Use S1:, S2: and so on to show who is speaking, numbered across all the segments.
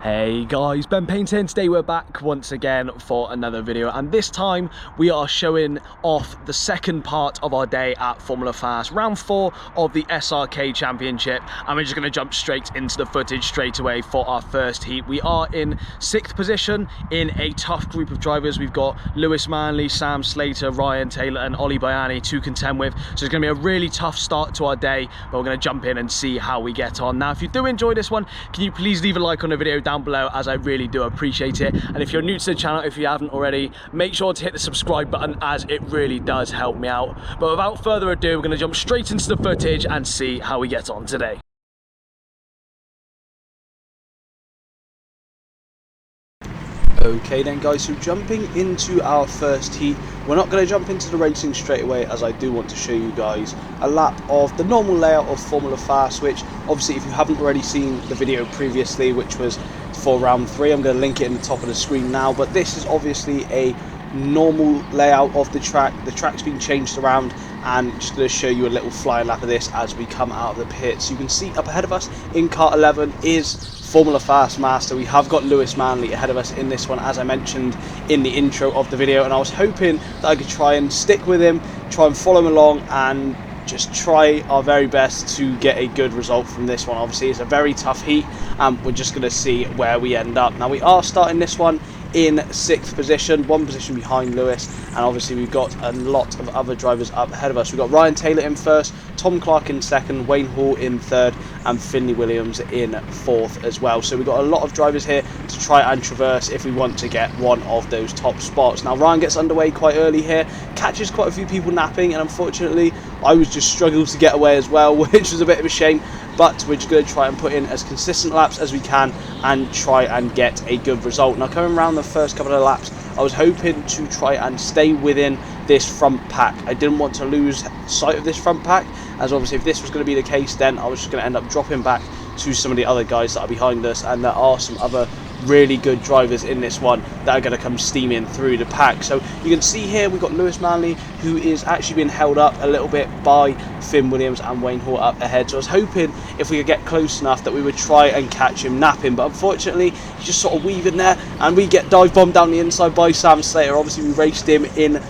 S1: Hey guys, Ben Payne here, and today we're back once again for another video, and this time we are showing off the second part of our day at Formula Fast, round 4 of the SRK Championship, and we're just going to jump straight into the footage straight away for our first heat. We are in 6th position in a tough group of drivers. We've got Lewis Manley, Sam Slater, Ryan Taylor and Ollie Bayani to contend with, so it's going to be a really tough start to our day, but we're going to jump in and see how we get on. Now, if you do enjoy this one, can you please leave a like on the video down below, as I really do appreciate it. And if you're new to the channel, if you haven't already, make sure to hit the subscribe button, as it really does help me out. But without further ado, we're going to jump straight into the footage and see how we get on today.
S2: Okay then guys, so jumping into our first heat, we're not going to jump into the racing straight away, as I do want to show you guys a lap of the normal layout of Formula Fast, which obviously if you haven't already seen the video previously, which was for round 3, I'm going to link it in the top of the screen now, but this is obviously a normal layout of the track. The track's been changed around, and just going to show you a little flying lap of this as we come out of the pits. You can see up ahead of us in car 11 is Formula Fast Master. We have got Lewis Manley ahead of us in this one, as I mentioned in the intro of the video, and I was hoping that I could try and stick with him, try and follow him along, and just try our very best to get a good result from this one. Obviously it's a very tough heat, and we're just going to see where we end up. Now, we are starting this one in 6th position, 1 position behind Lewis, and obviously we've got a lot of other drivers up ahead of us. We've got Ryan Taylor in 1st, Tom Clark in 2nd, Wayne Hall in 3rd, and Finley Williams in 4th as well. So we've got a lot of drivers here to try and traverse if we want to get one of those top spots. Now, Ryan gets underway quite early here, catches quite a few people napping, and unfortunately I was just struggling to get away as well, which was a bit of a shame. But we're just going to try and put in as consistent laps as we can and try and get a good result. Now, coming around the first couple of laps, I was hoping to try and stay within this front pack. I didn't want to lose sight of this front pack, as obviously if this was going to be the case, then I was just going to end up dropping back to some of the other guys that are behind us, and there are some other really good drivers in this one that are going to come steaming through the pack. So you can see here we've got Lewis Manley, who is actually being held up a little bit by Finn Williams and Wayne Hall up ahead. So I was hoping if we could get close enough that we would try and catch him napping, but unfortunately he's just sort of weaving there, and we get dive bombed down the inside by Sam Slater. Obviously we raced him in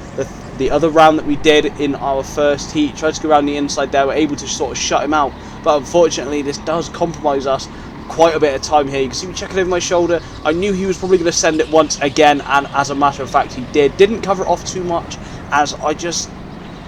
S2: the other round that we did in our first heat, tried to go around the inside there, we're able to sort of shut him out, but unfortunately this does compromise us quite a bit of time here. You can see me checking over my shoulder. I knew he was probably going to send it once again, and as a matter of fact he did. Didn't cover it off too much, as I just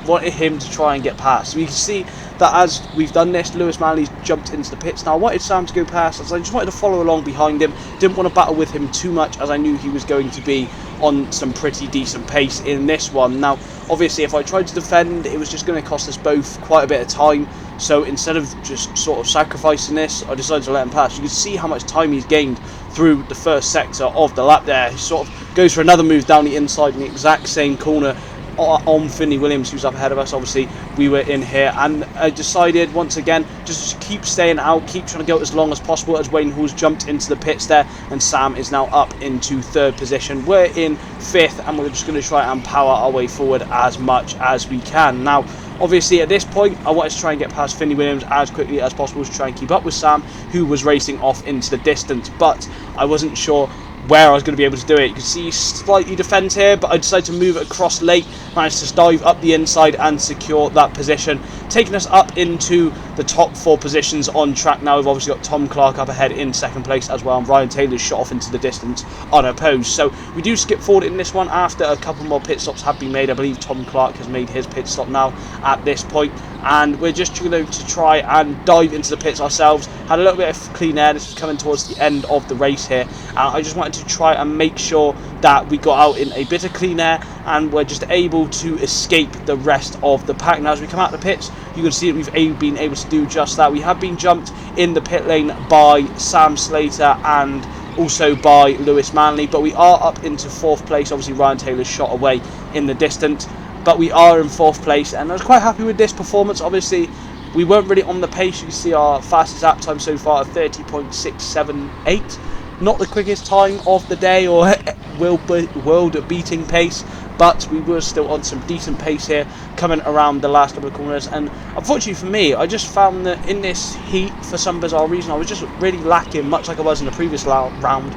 S2: wanted him to try and get past. So you can see that as we've done this, Lewis Manley's jumped into the pits. Now I wanted Sam to go past, as I just wanted to follow along behind him. Didn't want to battle with him too much, as I knew he was going to be on some pretty decent pace in this one. Now obviously if I tried to defend, it was just going to cost us both quite a bit of time. So instead of just sort of sacrificing this, I decided to let him pass. You can see how much time he's gained through the first sector of the lap there. He sort of goes for another move down the inside in the exact same corner on Finley Williams, who's up ahead of us. Obviously we were in here, and I decided once again just to keep staying out, keep trying to go as long as possible, as Wayne Hall's jumped into the pits there, and Sam is now up into 3rd position. We're in 5th, and we're just going to try and power our way forward as much as we can. Now obviously at this point I wanted to try and get past Finley Williams as quickly as possible to try and keep up with Sam, who was racing off into the distance, but I wasn't sure where I was going to be able to do it. You can see he slightly defends here, but I decided to move it across late, managed to dive up the inside and secure that position, taking us up into the top 4 positions on track. Now we've obviously got Tom Clark up ahead in 2nd place as well, and Ryan Taylor's shot off into the distance unopposed. So we do skip forward in this one after a couple more pit stops have been made. I believe Tom Clark has made his pit stop now at this point, and we're just going to try and dive into the pits ourselves. Had a little bit of clean air. This is coming towards the end of the race here. I just wanted to try and make sure that we got out in a bit of clean air, and we're just able to escape the rest of the pack. Now as we come out of the pits, you can see that we've been able to do just that. We have been jumped in the pit lane by Sam Slater and also by Lewis Manley, but we are up into 4th place. Obviously Ryan Taylor's shot away in the distance, but we are in 4th place, and I was quite happy with this performance. Obviously we weren't really on the pace. You can see our fastest lap time so far at 30.678. Not the quickest time of the day or world beating pace, but we were still on some decent pace here coming around the last couple of corners. And unfortunately for me, I just found that in this heat, for some bizarre reason, I was just really lacking, much like I was in the previous round,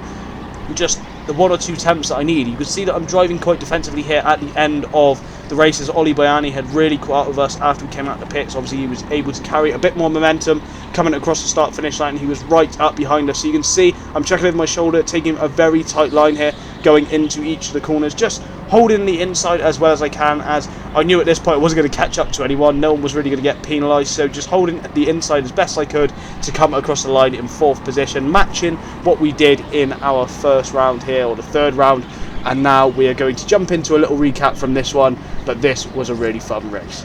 S2: just the 1 or 2 attempts that I need. You can see that I'm driving quite defensively here at the end of the races. Oli Bayani had really caught up with us after we came out the pits. Obviously he was able to carry a bit more momentum coming across the start finish line. He was right up behind us, so you can see I'm checking over my shoulder, taking a very tight line here going into each of the corners, just holding the inside as well as I can, as I knew at this point I wasn't going to catch up to anyone. No one was really going to get penalised, so just holding the inside as best I could to come across the line in 4th position, matching what we did in our first round here, or the 3rd round. And now we are going to jump into a little recap from this one, but this was a really fun race.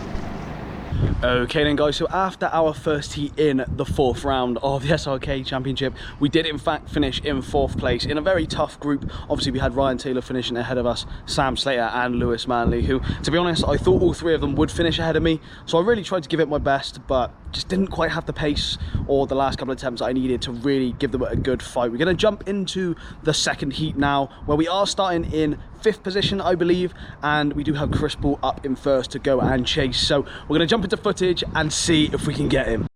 S1: Okay then guys, so after our first heat in the 4th round of the SRK Championship, we did in fact finish in 4th place in a very tough group. Obviously we had Ryan Taylor finishing ahead of us, Sam Slater and Lewis Manley, who, to be honest, I thought all 3 of them would finish ahead of me, so I really tried to give it my best, but just didn't quite have the pace or the last couple of attempts I needed to really give them a good fight. We're going to jump into the 2nd heat now, where we are starting in 5th position, I believe, and we do have Chris Ball up in 1st to go and chase. So we're going to jump into footage and see if we can get him.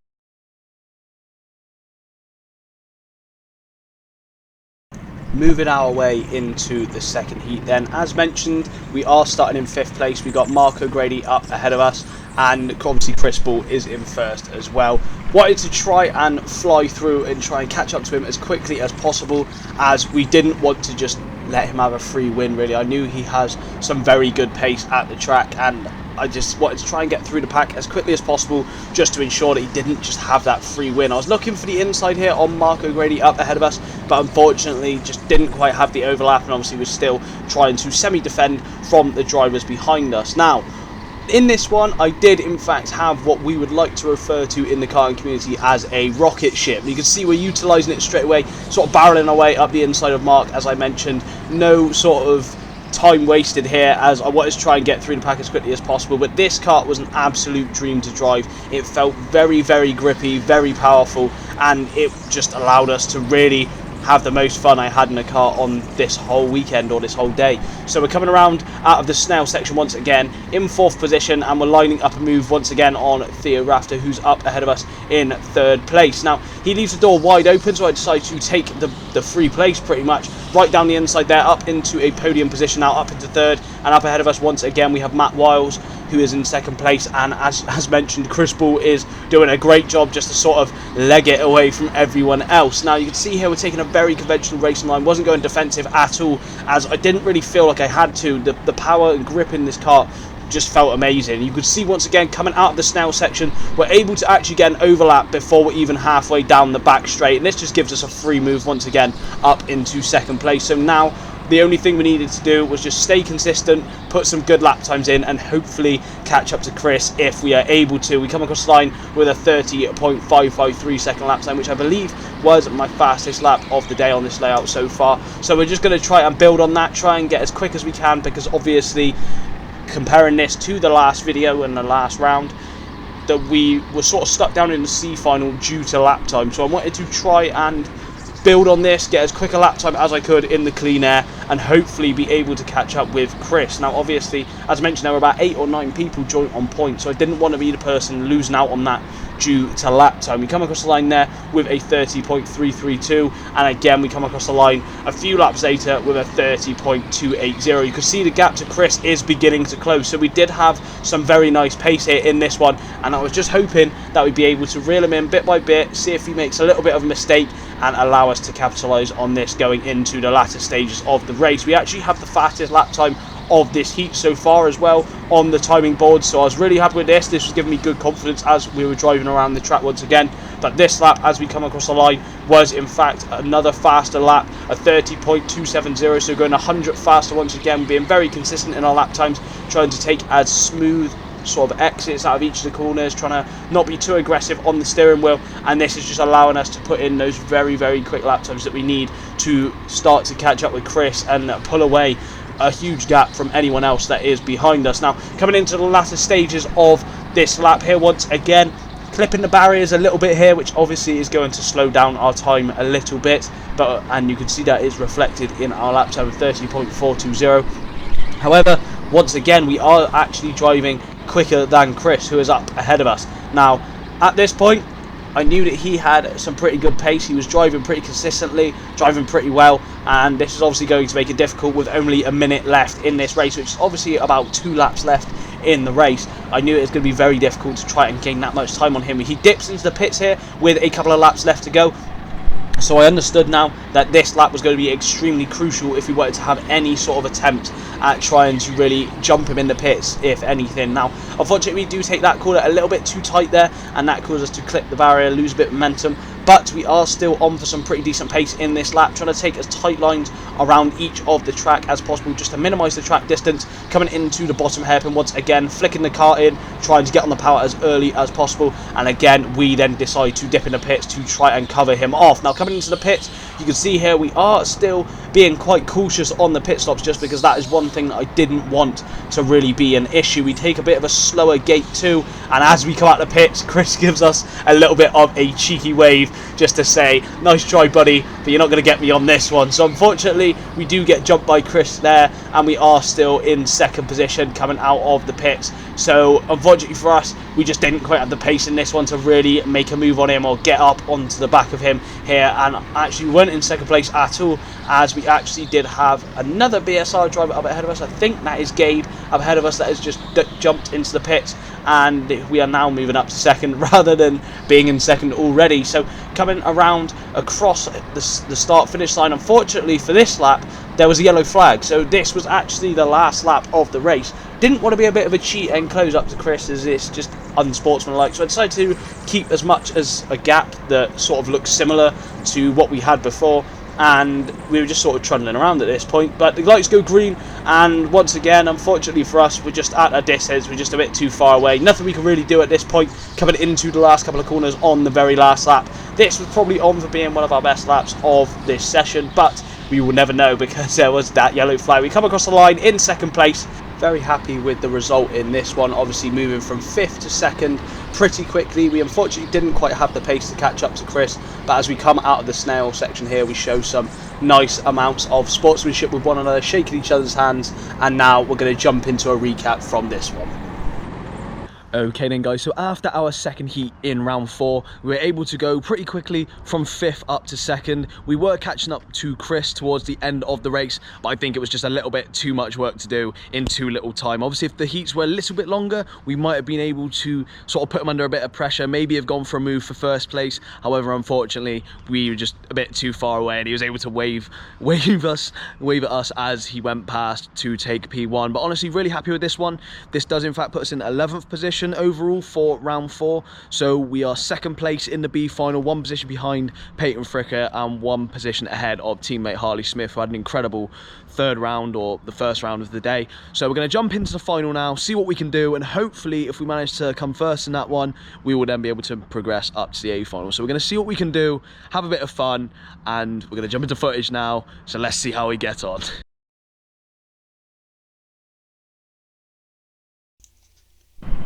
S2: Moving our way into the 2nd heat then, as mentioned, we are starting in 5th place. We got Marco Grady up ahead of us, and obviously Chris Ball is in 1st as well. Wanted to try and fly through and try and catch up to him as quickly as possible, as we didn't want to just let him have a free win really. I knew he has some very good pace at the track, and I just wanted to try and get through the pack as quickly as possible, just to ensure that he didn't just have that free win. I was looking for the inside here on Marco Grady up ahead of us, but unfortunately just didn't quite have the overlap, and obviously was still trying to semi-defend from the drivers behind us. Now, in this one, I did in fact have what we would like to refer to in the karting community as a rocket ship. You can see we're utilising it straight away, sort of barrelling our way up the inside of Mark, as I mentioned. No sort of time wasted here, as I wanted to try and get through the pack as quickly as possible. But this kart was an absolute dream to drive. It felt very, very grippy, very powerful, and it just allowed us to really have the most fun I had in a car on this whole weekend, or this whole day. So we're coming around out of the snail section once again in 4th position, and we're lining up a move once again on Theo Rafter, who's up ahead of us in 3rd place. Now he leaves the door wide open, so I decided to take the free place pretty much right down the inside there, up into a podium position, now up into 3rd, and up ahead of us once again we have Matt Wiles, who is in 2nd place, and as mentioned, Chris Ball is doing a great job just to sort of leg it away from everyone else. Now you can see here we're taking a very conventional racing line, wasn't going defensive at all, as I didn't really feel like I had to. The power and grip in this car just felt amazing. You could see once again coming out of the snail section, we're able to actually get an overlap before we're even halfway down the back straight, and this just gives us a free move once again up into 2nd place. So now the only thing we needed to do was just stay consistent, put some good lap times in, and hopefully catch up to Chris if we are able to. We come across the line with a 30.553 second lap time, which I believe was my fastest lap of the day on this layout so far. So we're just going to try and build on that, try and get as quick as we can, because obviously comparing this to the last video and the last round, that we were sort of stuck down in the C final due to lap time. So I wanted to try and build on this, get as quick a lap time as I could in the clean air, and hopefully be able to catch up with Chris. Now obviously, as mentioned, there were about 8 or 9 people joint on point, so I didn't want to be the person losing out on that due to lap time. We come across the line there with a 30.332, and again we come across the line a few laps later with a 30.280. You can see the gap to Chris is beginning to close, so we did have some very nice pace here in this one, and I was just hoping that we'd be able to reel him in bit by bit, see if he makes a little bit of a mistake, and allow us to capitalise on this going into the latter stages of the race. We actually have the fastest lap time of this heat so far as well on the timing board, so I was really happy with this. This was giving me good confidence as we were driving around the track once again. But this lap, as we come across the line, was in fact another faster lap, a 30.270, so going 100 faster once again, being very consistent in our lap times, trying to take as smooth sort of exits out of each of the corners, trying to not be too aggressive on the steering wheel, and this is just allowing us to put in those very, very quick lap times that we need to start to catch up with Chris and pull away a huge gap from anyone else that is behind us. Now coming into the latter stages of this lap here, once again clipping the barriers a little bit here, which obviously is going to slow down our time a little bit, and you can see that is reflected in our lap time of 30.420. However, once again, we are actually driving quicker than Chris, who is up ahead of us. Now, at this point, I knew that he had some pretty good pace. He was driving pretty consistently, driving pretty well, and this is obviously going to make it difficult with only a minute left in this race, which is obviously about 2 laps left in the race. I knew it was going to be very difficult to try and gain that much time on him. He dips into the pits here with a couple of laps left to go. So I understood now that this lap was going to be extremely crucial if we wanted to have any sort of attempt at trying to really jump him in the pits, if anything. Now, unfortunately, we do take that corner a little bit too tight there, and that caused us to clip the barrier, lose a bit of momentum. But we are still on for some pretty decent pace in this lap, trying to take as tight lines around each of the track as possible, just to minimise the track distance, coming into the bottom hairpin once again, flicking the car in, trying to get on the power as early as possible. And again, we then decide to dip in the pits to try and cover him off. Now, coming into the pits, you can see here we are still being quite cautious on the pit stops, just because that is one thing that I didn't want to really be an issue. We take a bit of a slower gate too, and as we come out the pits, Chris gives us a little bit of a cheeky wave just to say, nice try buddy, but you're not going to get me on this one. So unfortunately, we do get jumped by Chris there, and we are still in second position coming out of the pits. So unfortunately for us, we just didn't quite have the pace in this one to really make a move on him or get up onto the back of him here, and actually weren't in second place at all, as we actually did have another BSR driver up ahead of us. I think that is Gabe up ahead of us that has just jumped into the pits, and we are now moving up to second rather than being in second already. So coming around across the start finish line, unfortunately for this lap there was a yellow flag, so this was actually the last lap of the race. Didn't want to be a bit of a cheat and close up to Chris, as it's just unsportsmanlike, so I decided to keep as much as a gap that sort of looks similar to what we had before, and we were just sort of trundling around at this point. But the lights go green, and once again, unfortunately for us, we're just at a distance, we're just a bit too far away. Nothing we can really do at this point, coming into the last couple of corners on the very last lap. This was probably on for being one of our best laps of this session, but we will never know because there was that yellow flag. We come across the line in second place. Very happy with the result in this one, obviously moving from 5th to 2nd pretty quickly. We unfortunately didn't quite have the pace to catch up to Chris, but as we come out of the snail section here, we show some nice amounts of sportsmanship with one another, shaking each other's hands, and now we're going to jump into a recap from this one.
S1: Okay then guys, so after our second heat in round 4, we were able to go pretty quickly from 5th up to 2nd. We were catching up to Chris towards the end of the race, but I think it was just a little bit too much work to do in too little time. Obviously, if the heats were a little bit longer, we might have been able to sort of put him under a bit of pressure, maybe have gone for a move for first place. However, unfortunately, we were just a bit too far away, and he was able to wave at us as he went past to take P1. But honestly, really happy with this one. This does in fact put us in 11th position overall for round 4, so we are second place in the B final, 1 position behind Peyton Fricker and 1 position ahead of teammate Harley Smith, who had an incredible third round, or the first round of the day. So we're going to jump into the final now, see what we can do, and hopefully if we manage to come first in that one, we will then be able to progress up to the A final. So we're going to see what we can do, have a bit of fun, and we're going to jump into footage now, so let's see how we get on.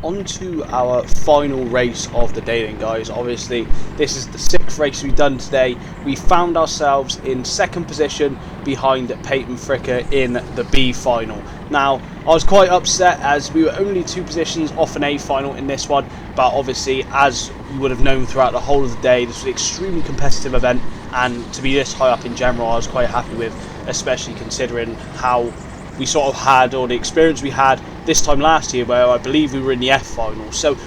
S2: On to our final race of the day then guys. Obviously this is the 6th race we've done today. We found ourselves in 2nd position behind Peyton Fricker in the B final. Now I was quite upset as we were only 2 positions off an A final in this one, but obviously as you would have known throughout the whole of the day, this was an extremely competitive event, and to be this high up in general I was quite happy with, especially considering how we sort of had, or the experience we had this time last year where I believe we were in the F final. So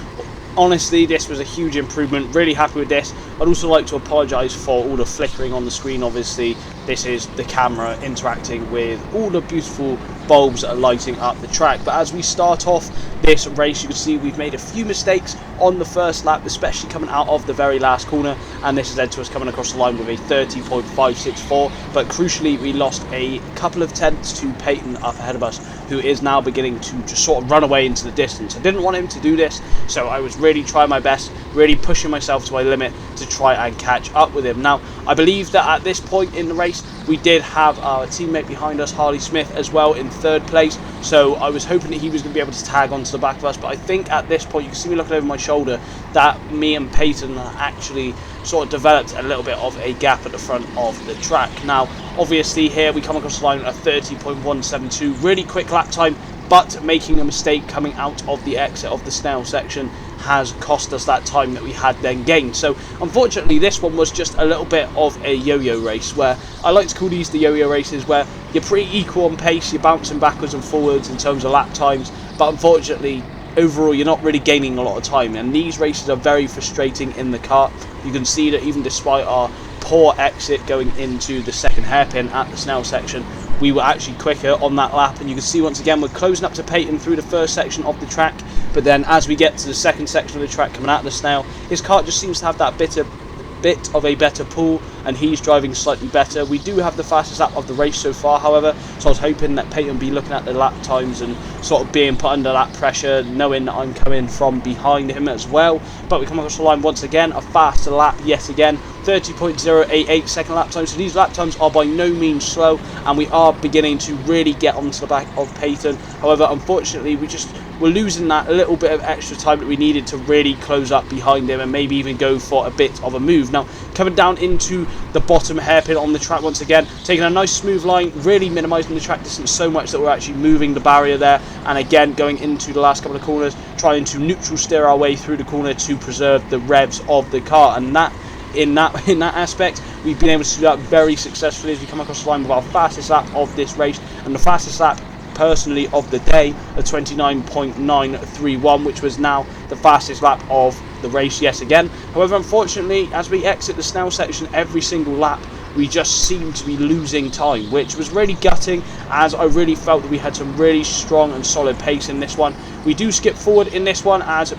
S2: honestly, this was a huge improvement, really happy with this. I'd also like to apologise for all the flickering on the screen. Obviously this is the camera interacting with all the beautiful bulbs that are lighting up the track. But as we start off this race, you can see we've made a few mistakes on the first lap, especially coming out of the very last corner, and this has led to us coming across the line with a 30.564, but crucially we lost a couple of tenths to Peyton up ahead of us, who is now beginning to just sort of run away into the distance. I didn't want him to do this, so I was really trying my best, really pushing myself to my limit to try and catch up with him. Now I believe that at this point in the race we did have our teammate behind us, Harley Smith, as well in 3rd place, so I was hoping that he was going to be able to tag onto the back of us. But I think at this point, you can see me looking over my shoulder, that me and Peyton actually sort of developed a little bit of a gap at the front of the track. Now obviously here we come across the line at a 30.172, really quick lap time, but making a mistake coming out of the exit of the snail section has cost us that time that we had then gained. So unfortunately this one was just a little bit of a yo-yo race, where I like to call these the yo-yo races, where you're pretty equal on pace, you're bouncing backwards and forwards in terms of lap times, but unfortunately overall you're not really gaining a lot of time, and these races are very frustrating in the kart. You can see that even despite our poor exit going into the second hairpin at the snail section, we were actually quicker on that lap, and you can see once again we're closing up to Peyton through the first section of the track, but then as we get to the second section of the track coming out of the snail, his kart just seems to have that bit of a better pull, and he's driving slightly better. We do have the fastest lap of the race so far, however, so I was hoping that Peyton would be looking at the lap times and sort of being put under that pressure, knowing that I'm coming from behind him as well. But we come across the line once again, a faster lap yet again, 30.088 second lap time. So these lap times are by no means slow, and we are beginning to really get onto the back of Peyton. However, unfortunately, we're losing that little bit of extra time that we needed to really close up behind him and maybe even go for a bit of a move. Now, coming down into the bottom hairpin on the track once again, taking a nice smooth line, really minimising the track distance so much that we're actually moving the barrier there, and again going into the last couple of corners, trying to neutral steer our way through the corner to preserve the revs of the car. And that in that aspect, we've been able to do that very successfully as we come across the line with our fastest lap of this race, and the fastest lap personally of the day at 29.931, which was now the fastest lap of the race yet again. However, unfortunately, as we exit the snail section every single lap, we just seem to be losing time, which was really gutting, as I really felt that we had some really strong and solid pace in this one. We do skip forward in this one, as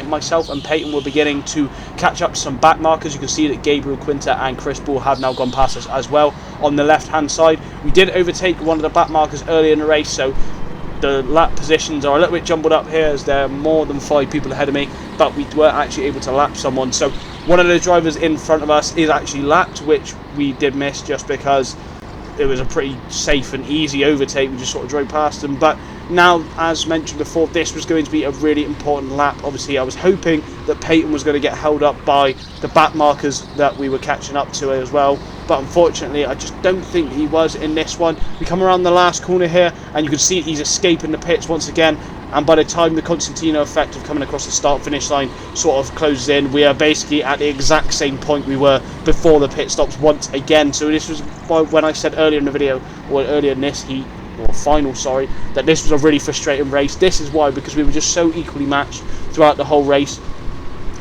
S2: myself and Peyton were beginning to catch up to some back markers. You can see that Gabriel Quinta and Chris Ball have now gone past us as well on the left hand side. We did overtake one of the back markers earlier in the race, so the lap positions are a little bit jumbled up here as there are more than 5 people ahead of me, but we were actually able to lap someone. So one of the drivers in front of us is actually lapped, which we did miss just because it was a pretty safe and easy overtake. We just sort of drove past them. But now, as mentioned before, this was going to be a really important lap. Obviously, I was hoping that Peyton was going to get held up by the back markers that we were catching up to as well, but unfortunately I just don't think he was in this one. We come around the last corner here, and you can see he's escaping the pits once again, and by the time the Constantino effect of coming across the start finish line sort of closes in, we are basically at the exact same point we were before the pit stops once again. So this was why, when I said earlier in the video, or earlier in this heat, or final, sorry, that this was a really frustrating race. This is why, because we were just so equally matched throughout the whole race.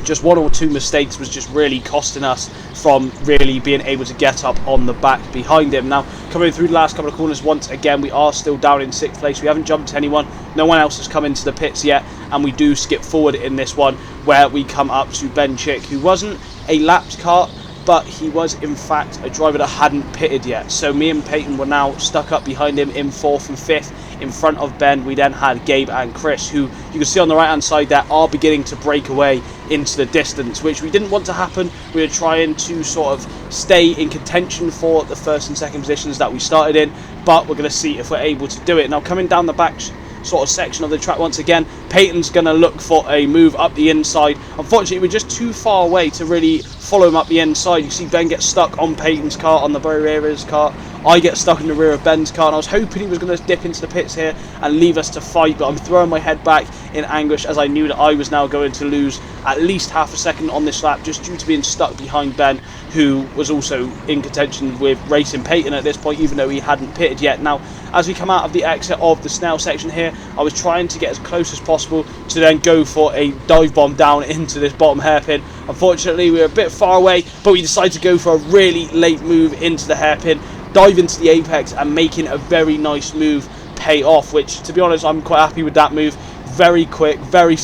S2: Just 1 or 2 mistakes was just really costing us from really being able to get up on the back behind him. Now, coming through the last couple of corners once again, we are still down in 6th place. We haven't jumped anyone, no one else has come into the pits yet, and we do skip forward in this one, where we come up to Ben Chick, who wasn't a lapped kart, but he was in fact a driver that hadn't pitted yet. So me and Peyton were now stuck up behind him in 4th and 5th. In front of Ben, we then had Gabe and Chris, who you can see on the right hand side there are beginning to break away into the distance, which we didn't want to happen. We were trying to sort of stay in contention for the 1st and 2nd positions that we started in, but we're going to see if we're able to do it. Now, coming down the back sort of section of the track once again, Peyton's going to look for a move up the inside. Unfortunately, we're just too far away to really follow him up the inside. You see Ben get stuck on Peyton's car, on the very rear of his car. I get stuck in the rear of Ben's car, and I was hoping he was going to dip into the pits here and leave us to fight, but I'm throwing my head back in anguish as I knew that I was now going to lose at least half a second on this lap just due to being stuck behind Ben, who was also in contention with racing Peyton at this point, even though he hadn't pitted yet. Now, as we come out of the exit of the snail section here, I was trying to get as close as possible to then go for a dive bomb down into this bottom hairpin. Unfortunately, we were a bit far away, but we decided to go for a really late move into the hairpin, dive into the apex, and making a very nice move pay off, which, to be honest, I'm quite happy with that move. Very quick, very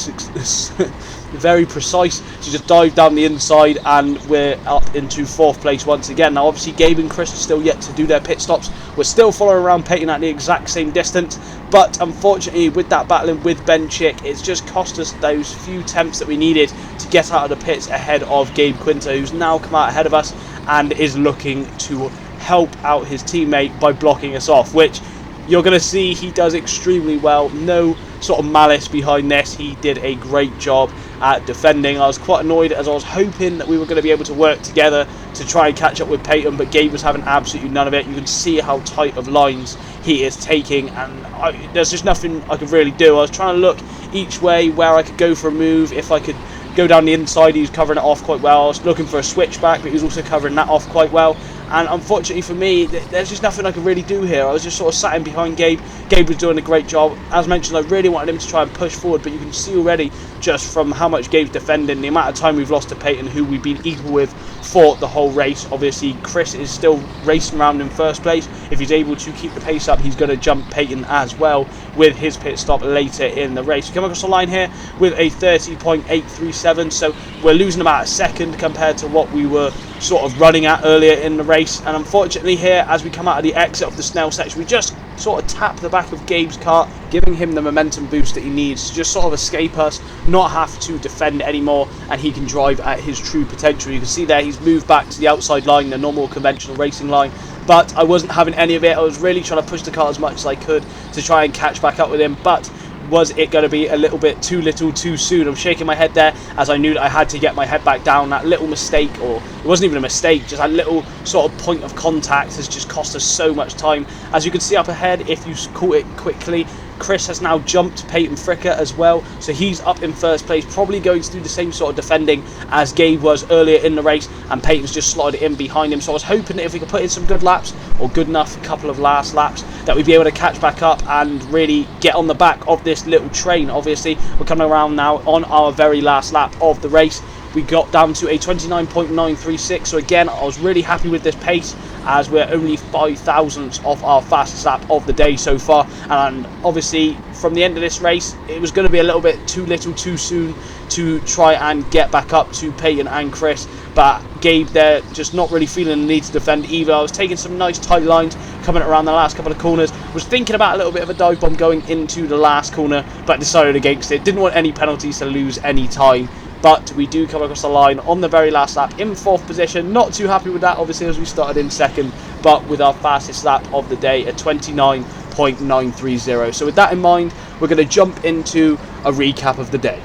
S2: very precise to just dive down the inside, and we're up into 4th place once again. Now, obviously, Gabe and Chris are still yet to do their pit stops. We're still following around Peyton at the exact same distance, but unfortunately, with that battling with Ben Chick, it's just cost us those few attempts that we needed to get out of the pits ahead of Gabe Quinta, who's now come out ahead of us and is looking to help out his teammate by blocking us off, which you're going to see he does extremely well. No sort of malice behind this. He did a great job, at defending. I was quite annoyed as I was hoping that we were going to be able to work together to try and catch up with Peyton, but Gabe was having absolutely none of it. You can see how tight of lines he is taking, and there's just nothing I could really do. I was trying to look each way where I could go for a move. If I could go down the inside, he was covering it off quite well. I was looking for a switchback, but he was also covering that off quite well. And unfortunately for me, there's just nothing I could really do here. I was just sort of sat in behind Gabe. Gabe was doing a great job. As mentioned, I really wanted him to try and push forward, but you can see already just from how much Gabe's defending, the amount of time we've lost to Peyton, who we've been equal with for the whole race. Obviously, Chris is still racing around in first place. If he's able to keep the pace up, he's going to jump Peyton as well with his pit stop later in the race. We come across the line here with a 30.837, so we're losing about a second compared to what we were sort of running at earlier in the race. And unfortunately here, as we come out of the exit of the Snell section, we just sort of tap the back of Gabe's car, giving him the momentum boost that he needs to just sort of escape us, not have to defend anymore, and he can drive at his true potential. You can see there he's moved back to the outside line, the normal conventional racing line, but I wasn't having any of it. I was really trying to push the car as much as I could to try and catch back up with him, but was it going to be a little bit too little too soon? I'm shaking my head there as I knew that I had to get my head back down. That little mistake, or it wasn't even a mistake, just that little sort of point of contact has just cost us so much time. As you can see up ahead, if you caught it quickly, Chris has now jumped Peyton Fricker as well, so he's up in first place, probably going to do the same sort of defending as Gabe was earlier in the race, and Peyton's just slotted in behind him. So I was hoping that if we could put in some good laps, or good enough couple of last laps, that we'd be able to catch back up and really get on the back of this little train. Obviously, we're coming around now on our very last lap of the race. We got down to a 29.936, so again, I was really happy with this pace, as we're only 5 thousandths of our fastest lap of the day so far. And obviously from the end of this race, it was going to be a little bit too little too soon to try and get back up to Peyton and Chris, but Gabe there just not really feeling the need to defend either. I was taking some nice tight lines coming around the last couple of corners, was thinking about a little bit of a dive bomb going into the last corner, but decided against it. Didn't want any penalties to lose any time. But we do come across the line on the very last lap in 4th position. Not too happy with that, obviously, as we started in 2nd, but with our fastest lap of the day at 29.930. So with that in mind, we're going to jump into a recap of the day.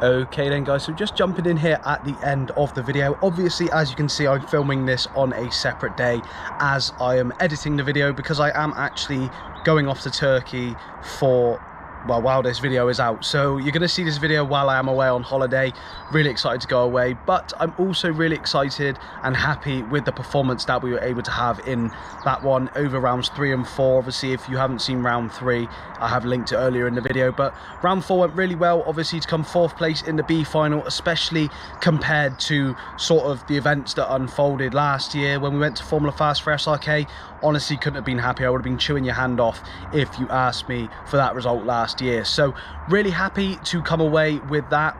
S1: Okay then guys, so just jumping in here at the end of the video. Obviously, as you can see, I'm filming this on a separate day as I am editing the video, because I am actually going off to Turkey for, well, while this video is out. So you're going to see this video while I am away on holiday. Really excited to go away, but I'm also really excited and happy with the performance that we were able to have in that one over rounds 3 and 4. Obviously, if you haven't seen round 3, I have linked it earlier in the video, but round 4 went really well. Obviously, to come 4th place in the B final, especially compared to sort of the events that unfolded last year when we went to Formula Fast for SRK, honestly couldn't have been happier. I would have been chewing your hand off if you asked me for that result last year. So really happy to come away with that.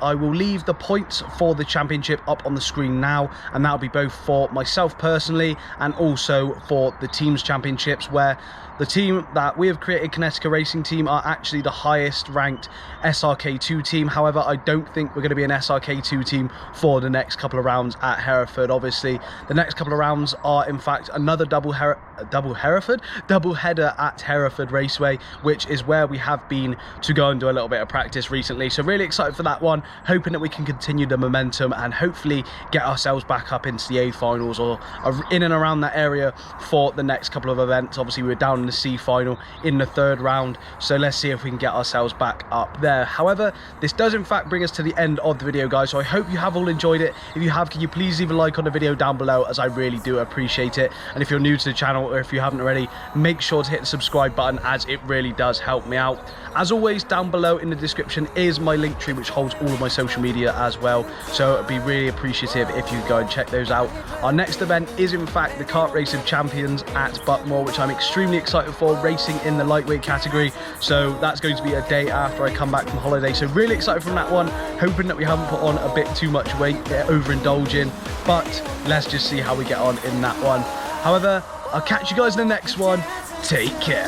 S1: I will leave the points for the championship up on the screen now, and that'll be both for myself personally and also for the teams championships, where the team that we have created, Connecticut Racing Team, are actually the highest ranked SRK2 team. However, I don't think we're going to be an SRK2 team for the next couple of rounds at Hereford. Obviously, the next couple of rounds are in fact another double header at Hereford Raceway, which is where we have been to go and do a little bit of practice recently. So really excited for that one, hoping that we can continue the momentum and hopefully get ourselves back up into the A finals or in and around that area for the next couple of events. Obviously, we're down in the C final in the 3rd round, so let's see if we can get ourselves back up there. However, this does in fact bring us to the end of the video, guys, so I hope you have all enjoyed it. If you have, can you please leave a like on the video down below, as I really do appreciate it. And if you're new to the channel, or if you haven't already, make sure to hit the subscribe button, as it really does help me out. As always, down below in the description is my link tree, which holds all of my social media as well, so it'd be really appreciative if you go and check those out. Our next event is in fact the Kart Race of Champions at Buckmore, which I'm extremely excited for, racing in the lightweight category. So that's going to be a day after I come back from holiday, so really excited from that one, hoping that we haven't put on a bit too much weight, overindulging, but let's just see how we get on in that one. However, I'll catch you guys in the next one. Take care.